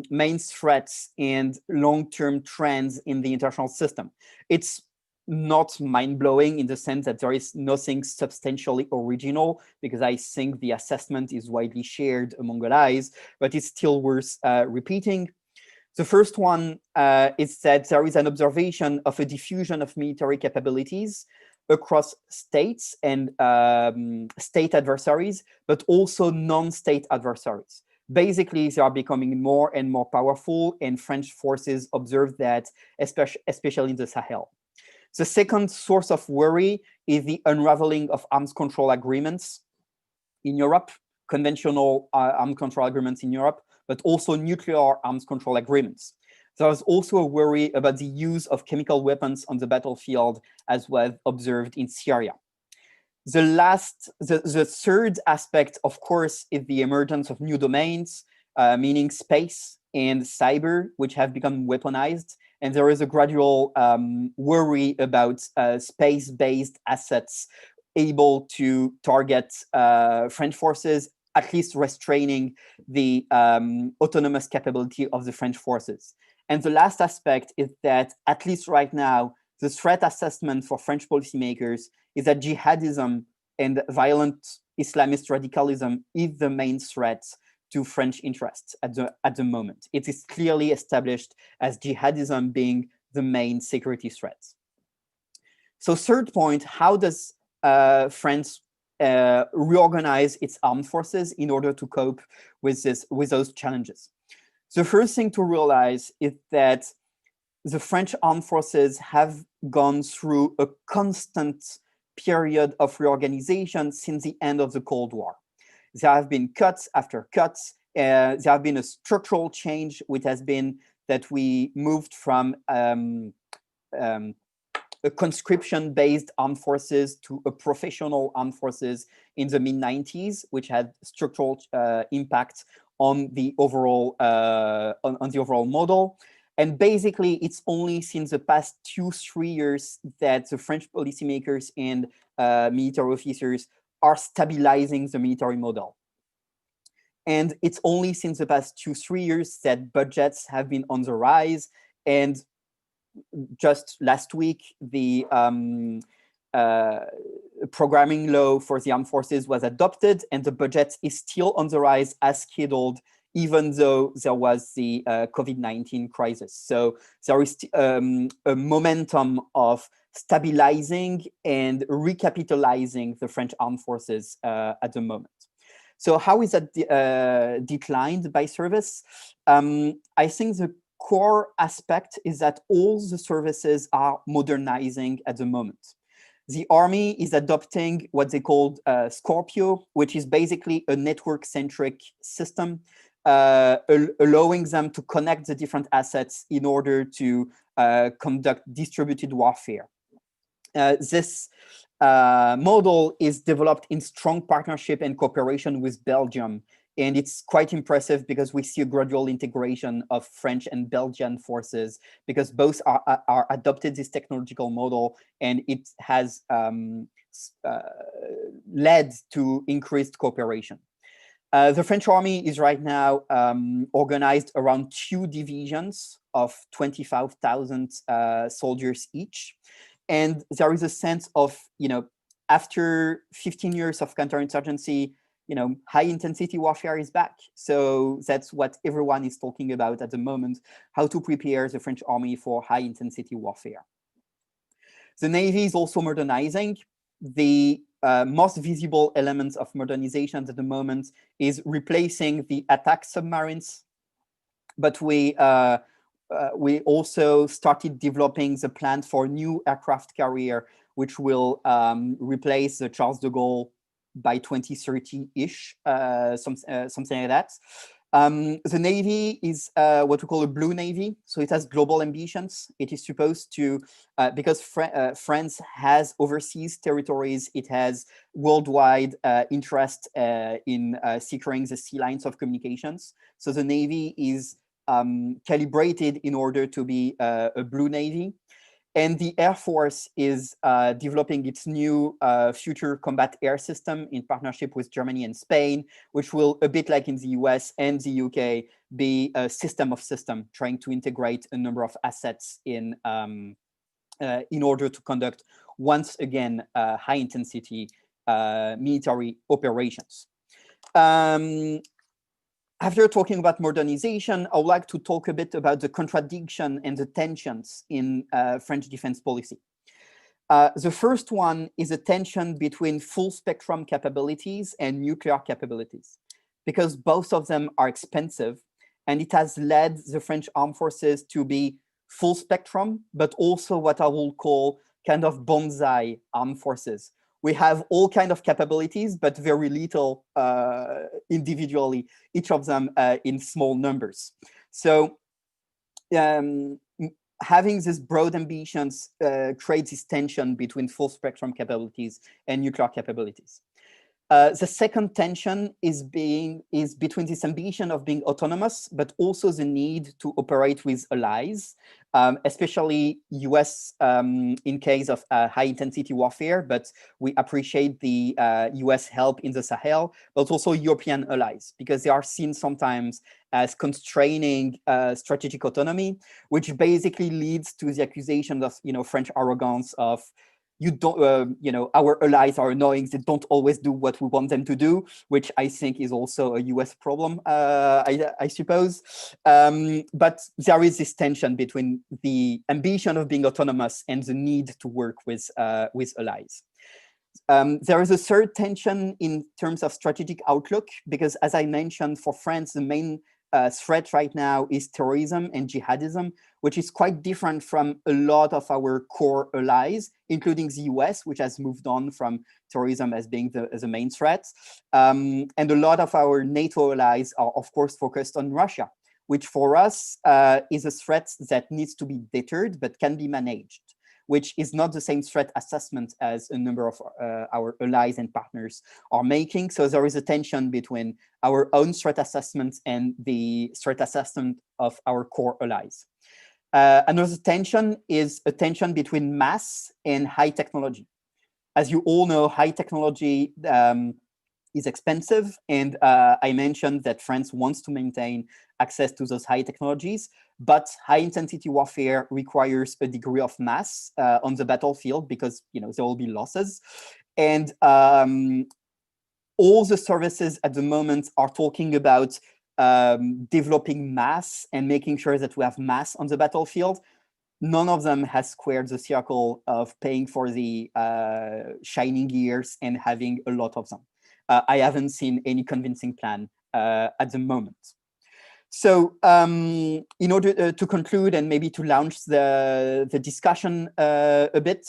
main threats and long-term trends in the international system. It's not mind-blowing in the sense that there is nothing substantially original, because I think the assessment is widely shared among allies, but it's still worth repeating. The first one is that there is an observation of a diffusion of military capabilities across states and state adversaries, but also non-state adversaries. Basically, they are becoming more and more powerful, and French forces observe that, especially in the Sahel. The second source of worry is the unraveling of arms control agreements in Europe, conventional arms control agreements in Europe, but also nuclear arms control agreements. There's also a worry about the use of chemical weapons on the battlefield, as well observed in Syria. The third aspect, of course, is the emergence of new domains, meaning space and cyber, which have become weaponized. And there is a gradual worry about space-based assets able to target French forces, at least restraining the autonomous capability of the French forces. And the last aspect is that, at least right now, the threat assessment for French policymakers is that jihadism and violent Islamist radicalism is the main threat to French interests at the moment. It is clearly established as jihadism being the main security threat. So third point, how does France reorganize its armed forces in order to cope with those challenges? The first thing to realize is that the French armed forces have gone through a constant period of reorganization since the end of the Cold War. There have been cuts after cuts. There have been a structural change, which has been that we moved from a conscription-based armed forces to a professional armed forces in the mid-90s, which had structural impact on the overall on the overall model. And basically, it's only since the past 2-3 years that the French policymakers and military officers are stabilizing the military model. And it's only since the past 2-3 years that budgets have been on the rise. And just last week, the programming law for the armed forces was adopted, and the budget is still on the rise as scheduled, even though there was the COVID-19 crisis. So there is a momentum of stabilizing and recapitalizing the French armed forces at the moment. So how is that declined by service? I think the core aspect is that all the services are modernizing at the moment. The army is adopting what they called Scorpio, which is basically a network-centric system, allowing them to connect the different assets in order to conduct distributed warfare. This model is developed in strong partnership and cooperation with Belgium. And it's quite impressive because we see a gradual integration of French and Belgian forces, because both are adopted this technological model, and it has led to increased cooperation. The French army is right now organized around 2 divisions of 25,000 soldiers each. And there is a sense of, after 15 years of counterinsurgency, high intensity warfare is back. So that's what everyone is talking about at the moment, how to prepare the French army for high intensity warfare. The Navy is also modernizing. The most visible elements of modernization at the moment is replacing the attack submarines. But we also started developing the plan for new aircraft carrier, which will replace the Charles de Gaulle by 2030-ish, something like that. The Navy is what we call a blue Navy. So it has global ambitions. It is supposed to, because France has overseas territories, it has worldwide interest in securing the sea lines of communications. So the Navy is calibrated in order to be a blue Navy. And the Air Force is developing its new future combat air system in partnership with Germany and Spain, which will, a bit like in the US and the UK, be a system of systems, trying to integrate a number of assets in order to conduct, once again, high-intensity military operations. After talking about modernization, I would like to talk a bit about the contradiction and the tensions in French defense policy. The first one is a tension between full spectrum capabilities and nuclear capabilities, because both of them are expensive, and it has led the French armed forces to be full spectrum, but also what I will call kind of bonsai armed forces. We have all kinds of capabilities, but very little individually, each of them in small numbers. So having these broad ambitions creates this tension between full spectrum capabilities and nuclear capabilities. The second tension is between this ambition of being autonomous, but also the need to operate with allies, especially US in case of high intensity warfare, but we appreciate the US help in the Sahel, but also European allies, because they are seen sometimes as constraining strategic autonomy, which basically leads to the accusation of French arrogance of you don't, our allies are annoying. They don't always do what we want them to do, which I think is also a US problem, I suppose. But there is this tension between the ambition of being autonomous and the need to work with allies. There is a third tension in terms of strategic outlook, because as I mentioned, for France, the main threat right now is terrorism and jihadism, which is quite different from a lot of our core allies, including the US, which has moved on from terrorism as being the main threat. And a lot of our NATO allies are, of course, focused on Russia, which for us is a threat that needs to be deterred, but can be managed, which is not the same threat assessment as a number of our allies and partners are making. So there is a tension between our own threat assessment and the threat assessment of our core allies. Another tension is a tension between mass and high technology. As you all know, high technology is expensive. And I mentioned that France wants to maintain access to those high technologies, but high intensity warfare requires a degree of mass on the battlefield, because there will be losses. And all the services at the moment are talking about developing mass and making sure that we have mass on the battlefield. None of them has squared the circle of paying for the shining gears and having a lot of them. I haven't seen any convincing plan at the moment. So in order to conclude and maybe to launch the discussion a bit,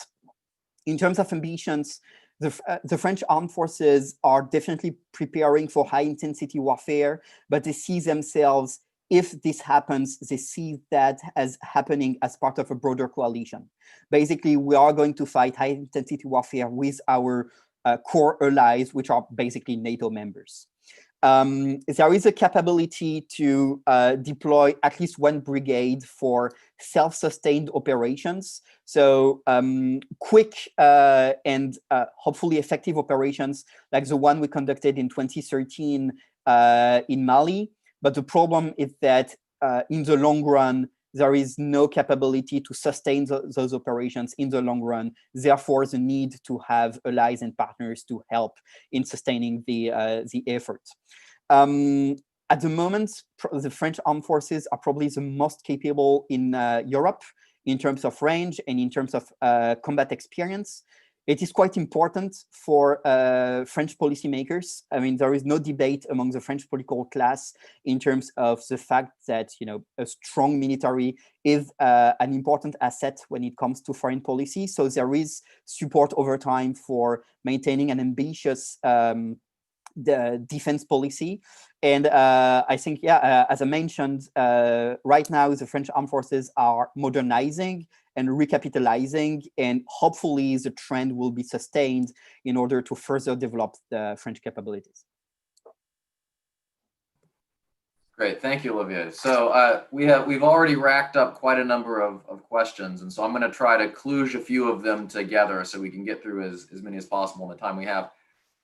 in terms of ambitions, the French armed forces are definitely preparing for high intensity warfare, but they see themselves, if this happens, they see that as happening as part of a broader coalition. Basically, we are going to fight high intensity warfare with our core allies, which are basically NATO members. There is a capability to deploy at least one brigade for self-sustained operations. So quick and hopefully effective operations like the one we conducted in 2013 in Mali. But the problem is that in the long run, there is no capability to sustain those operations in the long run. Therefore, the need to have allies and partners to help in sustaining the effort. At the moment, the French armed forces are probably the most capable in Europe in terms of range and in terms of combat experience. It is quite important for French policymakers. I mean, there is no debate among the French political class in terms of the fact that a strong military is an important asset when it comes to foreign policy. So there is support over time for maintaining an ambitious the defense policy. And I think, as I mentioned, right now the French armed forces are modernizing and recapitalizing, and hopefully the trend will be sustained in order to further develop the French capabilities. Great, thank you, Olivier. So we've already racked up quite a number of questions, and so I'm going to try to kludge a few of them together so we can get through as many as possible in the time we have.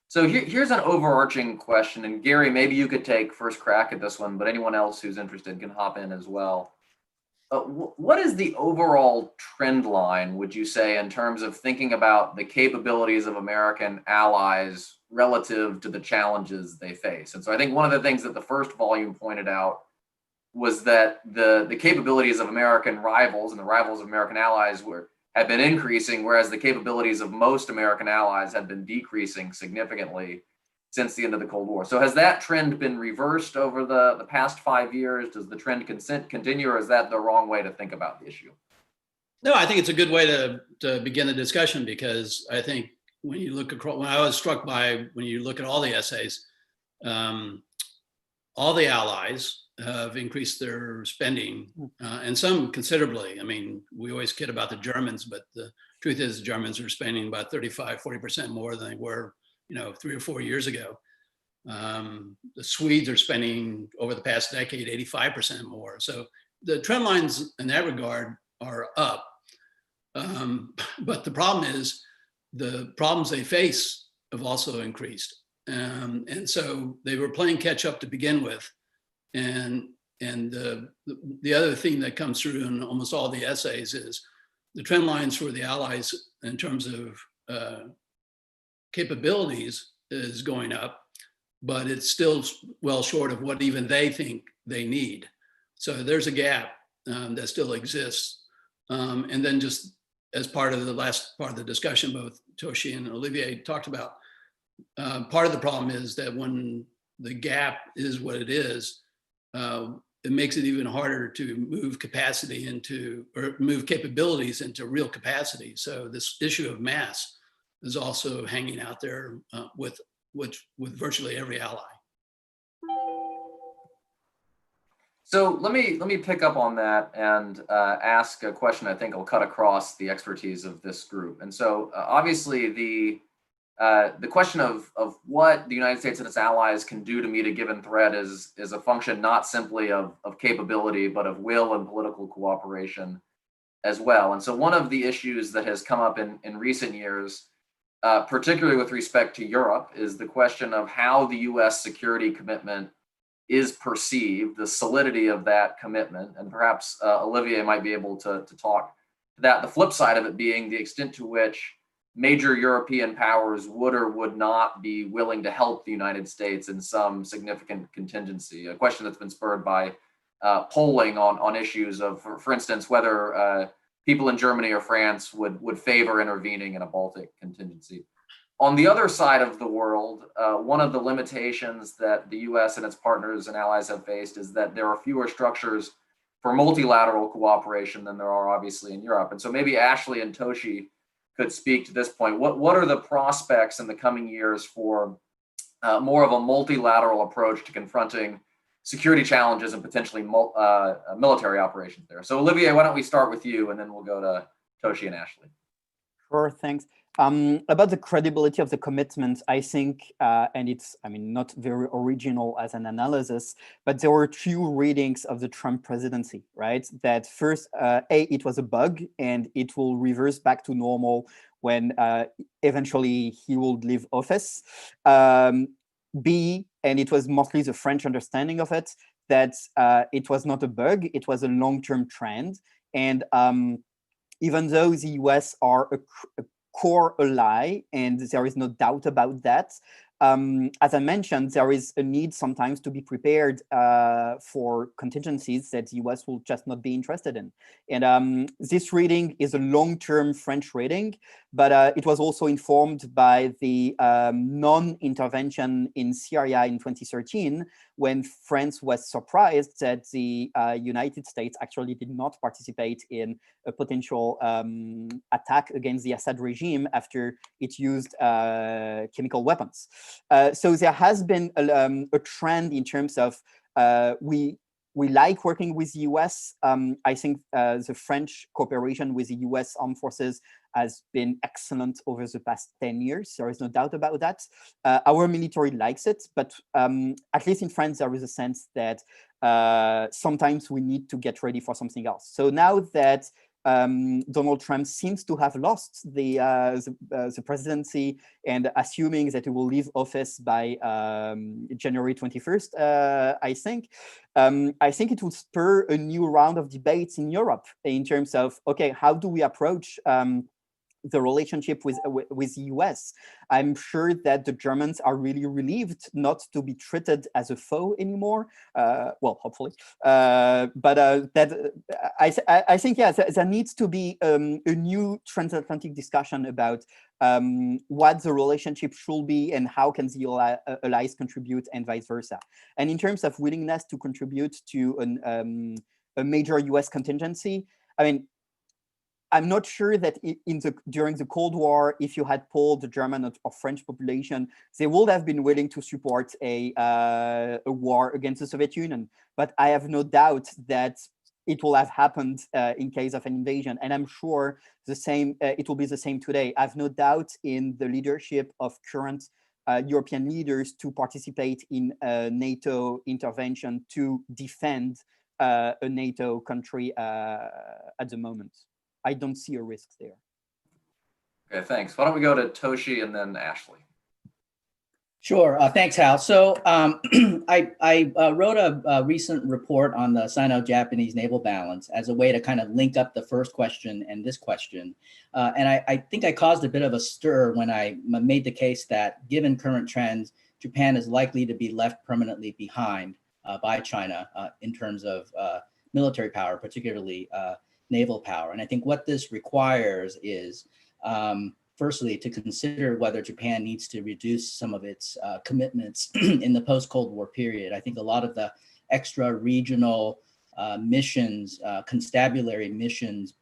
So here's an overarching question, and Gary, maybe you could take first crack at this one, but anyone else who's interested can hop in as well. What is the overall trend line, would you say, in terms of thinking about the capabilities of American allies relative to the challenges they face? And so I think one of the things that the first volume pointed out was that the capabilities of American rivals and the rivals of American allies had been increasing, whereas the capabilities of most American allies had been decreasing significantly since the end of the Cold War. So has that trend been reversed over the past 5 years? Does the trend continue, or is that the wrong way to think about the issue? No, I think it's a good way to begin the discussion, because I think when you look across, when I was struck by, when you look at all the essays, all the allies have increased their spending, and some considerably. I mean, we always kid about the Germans, but the truth is the Germans are spending about 35-40% more than they were 3 or 4 years ago. The Swedes are spending over the past decade 85% more. So the trend lines in that regard are up. But the problem is the problems they face have also increased. And so they were playing catch up to begin with. And the other thing that comes through in almost all the essays is the trend lines for the allies in terms of capabilities is going up, but it's still well short of what even they think they need. So there's a gap that still exists. And then just as part of the last part of the discussion, both Toshi and Olivier talked about, part of the problem is that when the gap is what it is, it makes it even harder to move capacity into, or move capabilities into real capacity. So this issue of mass is also hanging out there with virtually every ally. So let me pick up on that and ask a question I think will cut across the expertise of this group. And so obviously the question of what the United States and its allies can do to meet a given threat is a function not simply of capability, but of will and political cooperation as well. And so one of the issues that has come up in recent years, particularly with respect to Europe, is the question of how the US security commitment is perceived, the solidity of that commitment. And perhaps Olivier might be able to talk to that. The flip side of it being the extent to which major European powers would or would not be willing to help the United States in some significant contingency, a question that's been spurred by polling on issues of, for instance, whether people in Germany or France would favor intervening in a Baltic contingency. On the other side of the world, one of the limitations that the US and its partners and allies have faced is that there are fewer structures for multilateral cooperation than there are obviously in Europe. And so maybe Ashley and Toshi could speak to this point. What are the prospects in the coming years for more of a multilateral approach to confronting security challenges and potentially military operations there? So Olivier, why don't we start with you and then we'll go to Toshi and Ashley. Sure, thanks. About the credibility of the commitment, I think, and it's, I mean, not very original as an analysis, but there were two readings of the Trump presidency, right? That first, A, it was a bug and it will reverse back to normal when eventually he will leave office. B, and it was mostly the French understanding of it, that it was not a bug, it was a long-term trend. And even though the US are a core ally, and there is no doubt about that, as I mentioned, there is a need sometimes to be prepared for contingencies that the US will just not be interested in. And this reading is a long-term French reading, but it was also informed by the non-intervention in Syria in 2013, when France was surprised that the United States actually did not participate in a potential attack against the Assad regime after it used chemical weapons. So there has been a trend in terms of we like working with the US. I think the French cooperation with the US armed forces has been excellent over the past 10 years. There is no doubt about that. Our military likes it, but at least in France, there is a sense that sometimes we need to get ready for something else. So now that Donald Trump seems to have lost the presidency, and assuming that he will leave office by January 21st, I think it will spur a new round of debates in Europe in terms of, okay, how do we approach the relationship with the US? I'm sure that the Germans are really relieved not to be treated as a foe anymore. Well, hopefully, but I think, yeah, there needs to be a new transatlantic discussion about what the relationship should be and how can the allies contribute and vice versa. And in terms of willingness to contribute to a major US contingency, I mean, I'm not sure that during the Cold War, if you had polled the German or French population, they would have been willing to support a war against the Soviet Union. But I have no doubt that it will have happened in case of an invasion. And I'm sure the same, it will be the same today. I have no doubt in the leadership of current European leaders to participate in a NATO intervention to defend a NATO country at the moment. I don't see a risk there. Okay, thanks. Why don't we go to Toshi and then Ashley? Sure. Thanks, Hal. So I wrote a recent report on the Sino-Japanese naval balance as a way to kind of link up the first question and this question. And I think I caused a bit of a stir when I made the case that given current trends, Japan is likely to be left permanently behind by China in terms of military power, particularly naval power. And I think what this requires is firstly, to consider whether Japan needs to reduce some of its commitments in the post-Cold War period. I think a lot of the extra regional missions, constabulary missions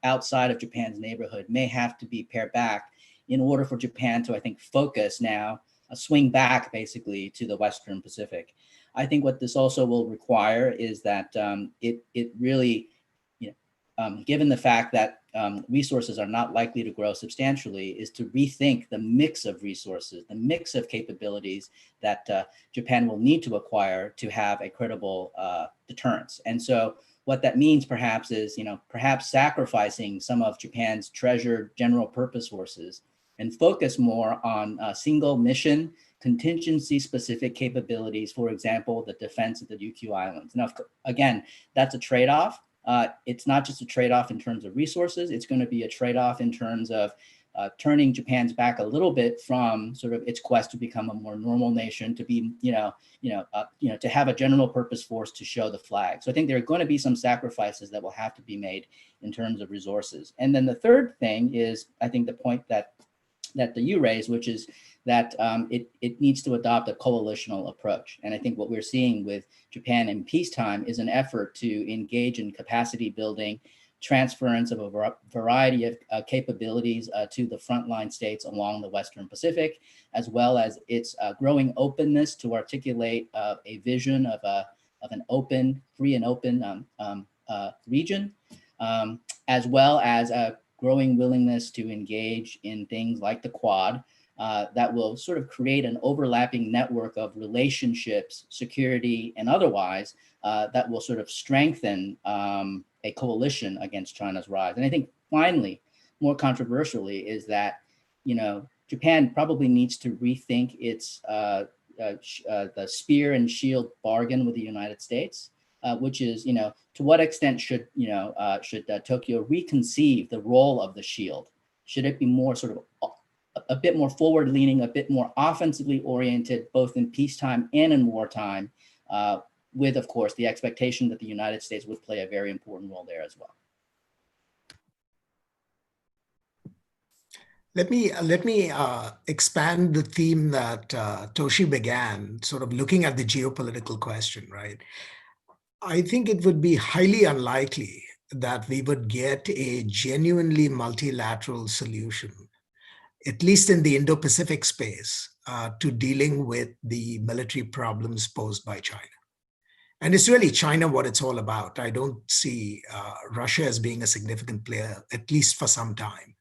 outside of Japan's neighborhood may have to be pared back in order for Japan to, I think, focus now, swing back basically to the Western Pacific. I think what this also will require is that it really, given the fact that resources are not likely to grow substantially, is to rethink the mix of resources, the mix of capabilities that Japan will need to acquire to have a credible deterrence. And so what that means perhaps is, perhaps sacrificing some of Japan's treasured general purpose forces and focus more on single mission, contingency specific capabilities, for example, the defense of the Ryukyu Islands. Now, again, that's a trade-off. It's not just a trade-off in terms of resources, it's going to be a trade-off in terms of turning Japan's back a little bit from sort of its quest to become a more normal nation, to be, to have a general purpose force to show the flag. So I think there are going to be some sacrifices that will have to be made in terms of resources. And then the third thing is, I think the point that you raised, which is that it needs to adopt a coalitional approach. And I think what we're seeing with Japan in peacetime is an effort to engage in capacity building, transference of a variety of capabilities to the frontline states along the Western Pacific, as well as its growing openness to articulate a vision of an open, free and open region, as well as a growing willingness to engage in things like the Quad, that will sort of create an overlapping network of relationships, security, and otherwise, that will sort of strengthen a coalition against China's rise. And I think finally, more controversially, is that, Japan probably needs to rethink its the spear and shield bargain with the United States, which is, to what extent should Tokyo reconceive the role of the shield? Should it be more sort of a bit more forward leaning, a bit more offensively oriented, both in peacetime and in wartime, with, of course, the expectation that the United States would play a very important role there as well. Let me expand the theme that Toshi began, sort of looking at the geopolitical question, right? I think it would be highly unlikely that we would get a genuinely multilateral solution, at least in the Indo-Pacific space, to dealing with the military problems posed by China. And it's really China what it's all about. I don't see Russia as being a significant player, at least for some time.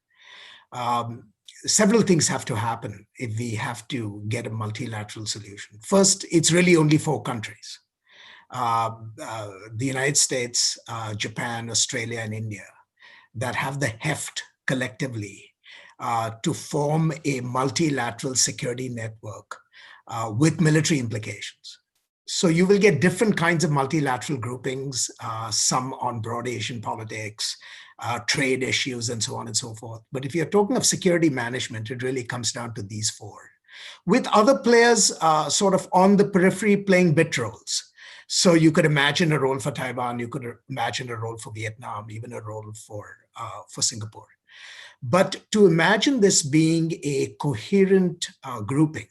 Several things have to happen if we have to get a multilateral solution. First, it's really only 4 countries. The United States, Japan, Australia, and India that have the heft collectively to form a multilateral security network with military implications. So you will get different kinds of multilateral groupings, some on broad Asian politics, trade issues, and so on and so forth. But if you're talking of security management, it really comes down to these 4, with other players sort of on the periphery playing bit roles. So you could imagine a role for Taiwan, you could imagine a role for Vietnam, even a role for Singapore. But to imagine this being a coherent grouping,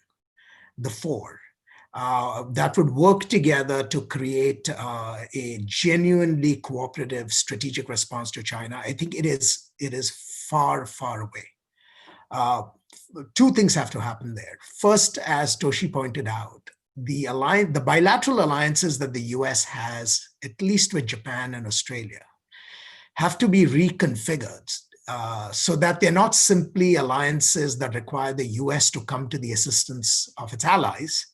the 4, that would work together to create a genuinely cooperative strategic response to China, I think it is far, far away. 2 things have to happen there. First, as Toshi pointed out, the bilateral alliances that the US has, at least with Japan and Australia, have to be reconfigured so that they're not simply alliances that require the US to come to the assistance of its allies,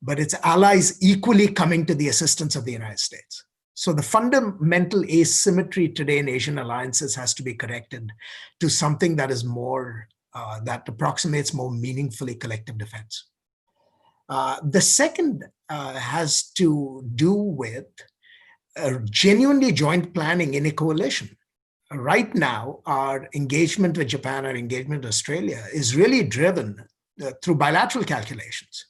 but its allies equally coming to the assistance of the United States. So the fundamental asymmetry today in Asian alliances has to be corrected to something that is more, that approximates more meaningfully collective defense. The second has to do with genuinely joint planning in a coalition. Right now, our engagement with Japan, our engagement with Australia is really driven through bilateral calculations.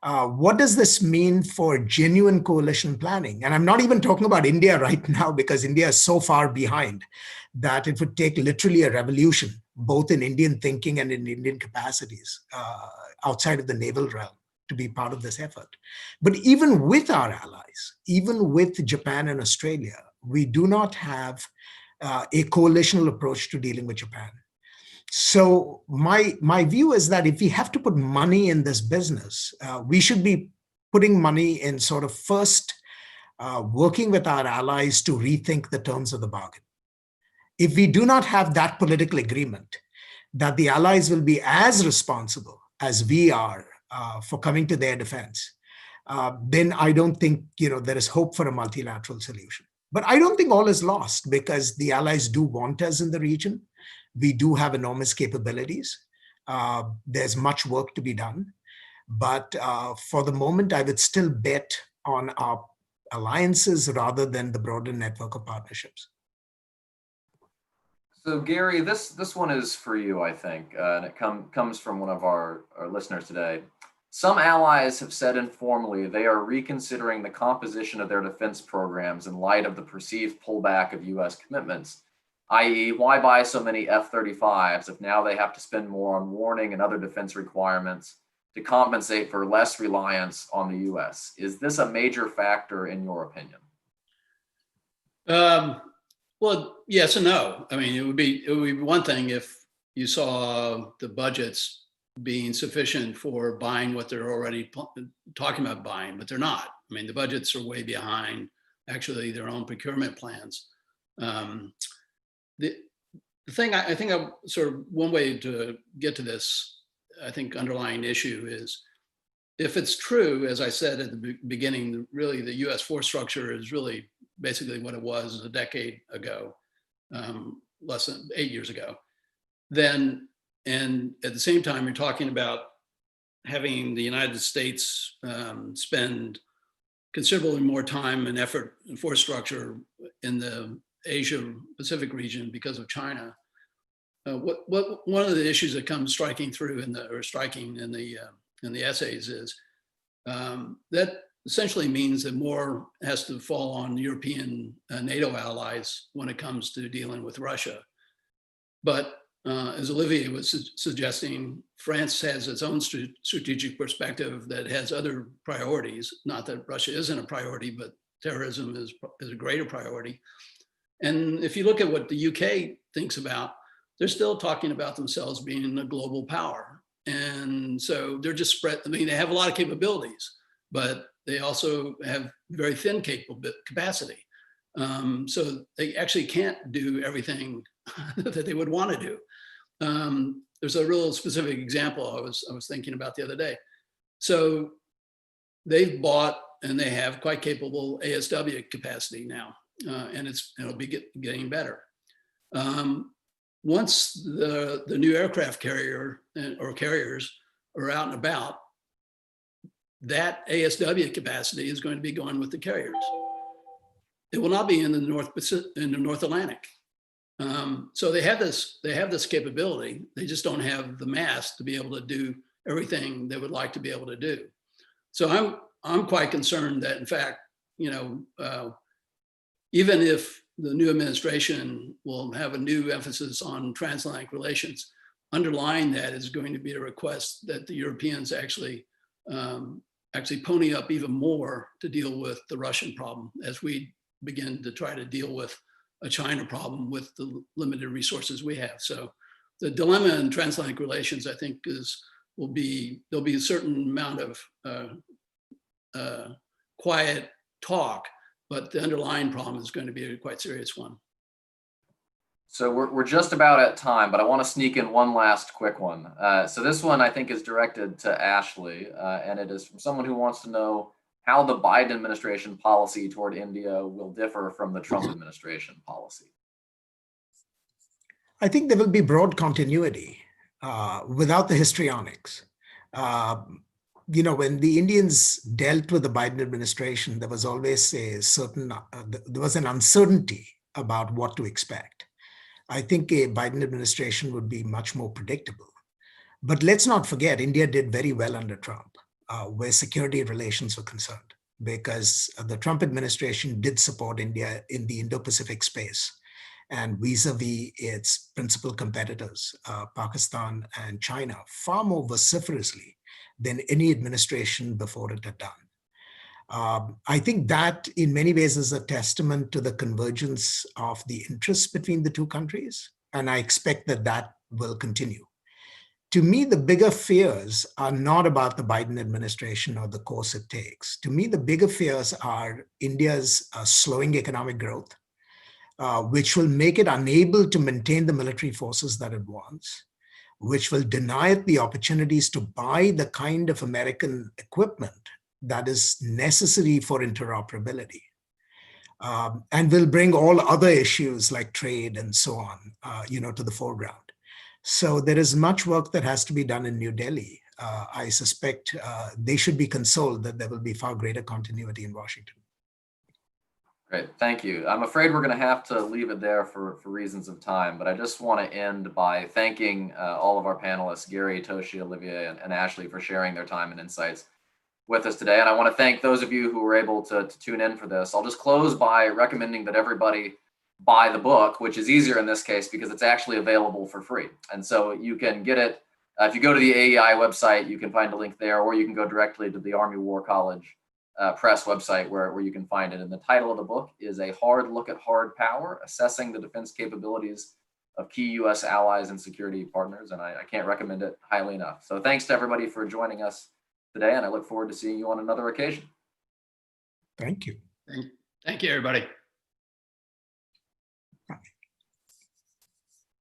What does this mean for genuine coalition planning? And I'm not even talking about India right now, because India is so far behind that it would take literally a revolution, both in Indian thinking and in Indian capacities outside of the naval realm to be part of this effort. But even with our allies, even with Japan and Australia, we do not have a coalitional approach to dealing with Japan. So my view is that if we have to put money in this business, we should be putting money in sort of first working with our allies to rethink the terms of the bargain. If we do not have that political agreement, that the allies will be as responsible as we are for coming to their defense, then I don't think there is hope for a multilateral solution. But I don't think all is lost, because the allies do want us in the region. We do have enormous capabilities. There's much work to be done. But for the moment, I would still bet on our alliances rather than the broader network of partnerships. So Gary, this one is for you, I think, and it comes from one of our listeners today. Some allies have said informally they are reconsidering the composition of their defense programs in light of the perceived pullback of US commitments, i.e., why buy so many F-35s if now they have to spend more on warning and other defense requirements to compensate for less reliance on the US? Is this a major factor in your opinion? Well, yes and no. I mean, it would be one thing if you saw the budgets being sufficient for buying what they're already talking about buying, but they're not. I mean, the budgets are way behind actually their own procurement plans. The thing I think sort of one way to get to this, I think, underlying issue is, if it's true, as I said at the beginning, really the US force structure is really basically what it was a decade ago, less than 8 years ago, then, and at the same time, you're talking about having the United States spend considerably more time and effort and force structure in the Asia Pacific region because of China. One of the issues that comes striking in the essays is that essentially means that more has to fall on European NATO allies when it comes to dealing with Russia. But as Olivier was suggesting, France has its own strategic perspective that has other priorities. Not that Russia isn't a priority, but terrorism is a greater priority. And if you look at what the UK thinks about, they're still talking about themselves being a global power. And so they're just spread. I mean, they have a lot of capabilities, but they also have very thin capacity. So they actually can't do everything that they would want to do. There's a real specific example I was thinking about the other day. So they've bought and they have quite capable ASW capacity now, and it'll be getting better. Once the new aircraft carrier or carriers are out and about, that ASW capacity is going to be going with the carriers. It will not be in the North Atlantic. So they have this capability. They just don't have the mass to be able to do everything they would like to be able to do. So I'm quite concerned that, in fact, even if the new administration will have a new emphasis on transatlantic relations, underlying that is going to be a request that the Europeans actually pony up even more to deal with the Russian problem as we begin to try to deal with a China problem with the limited resources we have. So the dilemma in transatlantic relations, I think, there'll be a certain amount of quiet talk, but the underlying problem is going to be a quite serious one. So we're just about at time, but I want to sneak in one last quick one. So this one I think is directed to Ashley, and it is from someone who wants to know how the Biden administration policy toward India will differ from the Trump administration policy. I think there will be broad continuity without the histrionics. when the Indians dealt with the Biden administration, there was always a certain, there was an uncertainty about what to expect. I think a Biden administration would be much more predictable. But let's not forget, India did very well under Trump, where security relations were concerned, because the Trump administration did support India in the Indo-Pacific space and vis-a-vis its principal competitors, Pakistan and China, far more vociferously than any administration before it had done. I think that in many ways is a testament to the convergence of the interests between the two countries, and I expect that that will continue. To me, the bigger fears are not about the Biden administration or the course it takes. To me, the bigger fears are India's slowing economic growth, which will make it unable to maintain the military forces that it wants, which will deny it the opportunities to buy the kind of American equipment that is necessary for interoperability, and will bring all other issues like trade and so on, to the foreground. So there is much work that has to be done in New Delhi. I suspect they should be consoled that there will be far greater continuity in Washington. Great, thank you. I'm afraid we're going to have to leave it there for reasons of time, but I just want to end by thanking all of our panelists, Gary, Toshi, Olivier, and Ashley, for sharing their time and insights with us today. And I want to thank those of you who were able to tune in for this. I'll just close by recommending that everybody buy the book, which is easier in this case because it's actually available for free. And so you can get it, if you go to the AEI website, you can find a link there, or you can go directly to the Army War College Press website where you can find it. And the title of the book is A Hard Look at Hard Power, Assessing the Defense Capabilities of Key U.S. Allies and Security Partners. And I can't recommend it highly enough. So thanks to everybody for joining us today, and I look forward to seeing you on another occasion. Thank you. Thank you, everybody.